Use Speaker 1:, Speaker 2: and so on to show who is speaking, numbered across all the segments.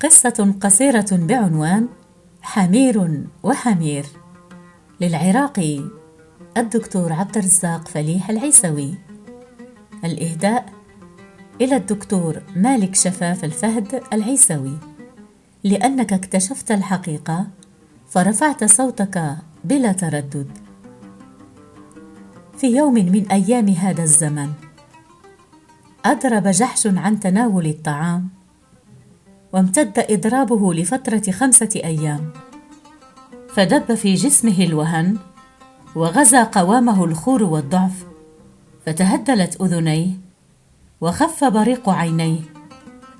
Speaker 1: قصة قصيرة بعنوان حمير وحمير، للعراقي الدكتور عبد الرزاق فليح العيسوي. الإهداء إلى الدكتور مالك شفاف الفهد العيسوي. لأنك اكتشفت الحقيقة فرفعت صوتك بلا تردد. في يوم من أيام هذا الزمن أضرب جحش عن تناول الطعام، وامتد إضرابه لفترة 5 أيام، فدب في جسمه الوهن وغزا قوامه الخور والضعف، فتهدلت أذنيه وخف بريق عينيه،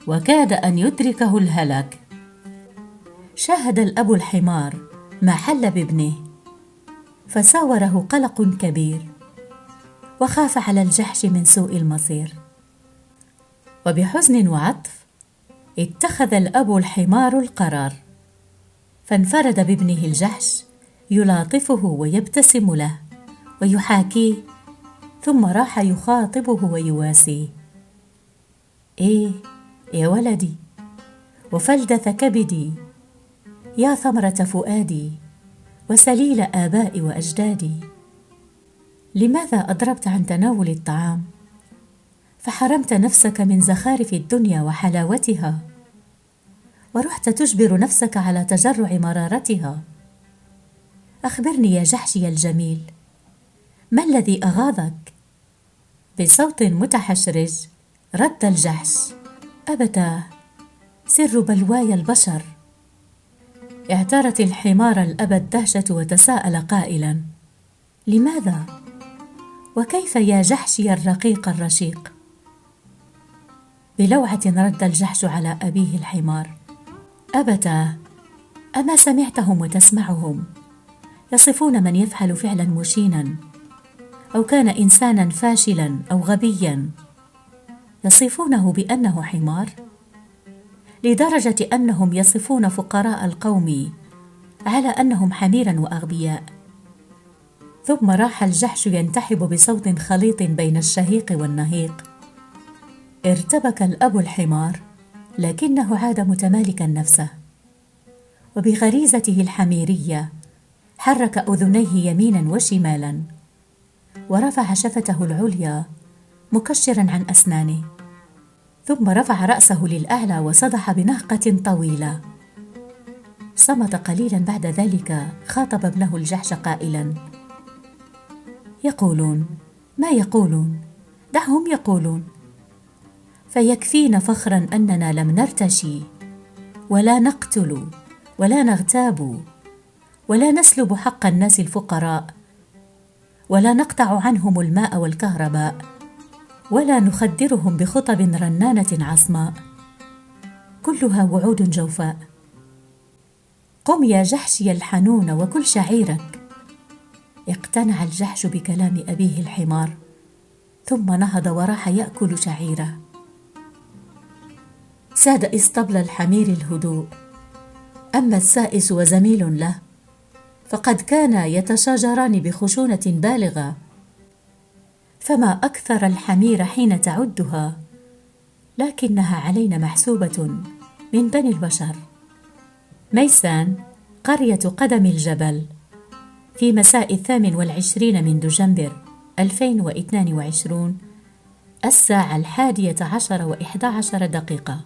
Speaker 1: وكاد أن يدركه الهلاك. شاهد الأب الحمار ما حل بابنه، فساوره قلق كبير، وخاف على الجحش من سوء المصير. وبحزن وعطف اتخذ الأب الحمار القرار، فانفرد بابنه الجحش يلاطفه ويبتسم له ويحاكيه، ثم راح يخاطبه ويواسيه: إيه يا ولدي، وفلدة كبدي، يا ثمرة فؤادي، وسليل آبائي وأجدادي، لماذا أضربت عن تناول الطعام؟ فحرمت نفسك من زخارف الدنيا وحلاوتها، ورحت تجبر نفسك على تجرع مرارتها. أخبرني يا جحشي الجميل، ما الذي أغاظك؟ بصوت متحشرج رد الجحش: أبتاه، سر بلواي البشر. اعترت الحمار الأب الدهشة وتساءل قائلا: لماذا؟ وكيف يا جحشي الرقيق الرشيق؟ بلوعة رد الجحش على أبيه الحمار: أبتاه، أما سمعتهم وتسمعهم يصفون من يفعل فعلا مشينا، أو كان إنسانا فاشلا أو غبيا، يصفونه بأنه حمار، لدرجة أنهم يصفون فقراء القوم على أنهم حميرا وأغبياء. ثم راح الجحش ينتحب بصوت خليط بين الشهيق والنهيق. ارتبك الأب الحمار، لكنه عاد متمالكا نفسه، وبغريزته الحميرية حرك أذنيه يمينا وشمالا، ورفع شفته العليا مكشرا عن أسنانه، ثم رفع رأسه للأعلى وصدح بنهقة طويلة. صمت قليلا، بعد ذلك خاطب ابنه الجحش قائلا: يقولون ما يقولون، دعهم يقولون، فيكفينا فخرا أننا لم نرتشي ولا نقتل ولا نغتاب ولا نسلب حق الناس الفقراء، ولا نقطع عنهم الماء والكهرباء، ولا نخدرهم بخطب رنانة عصماء، كلها وعود جوفاء. قم يا جحشي الحنون وكل شعيرك. اقتنع الجحش بكلام أبيه الحمار، ثم نهض وراح يأكل شعيره. ساد اسطبل الحمير الهدوء، أما السائس وزميل له فقد كانا يتشاجران بخشونة بالغة. فما أكثر الحمير حين تعدها، لكنها علينا محسوبة من بني البشر. ميسان، قرية قدم الجبل، في مساء 28 من دجنبر 2022، الساعة 11:11 دقيقة.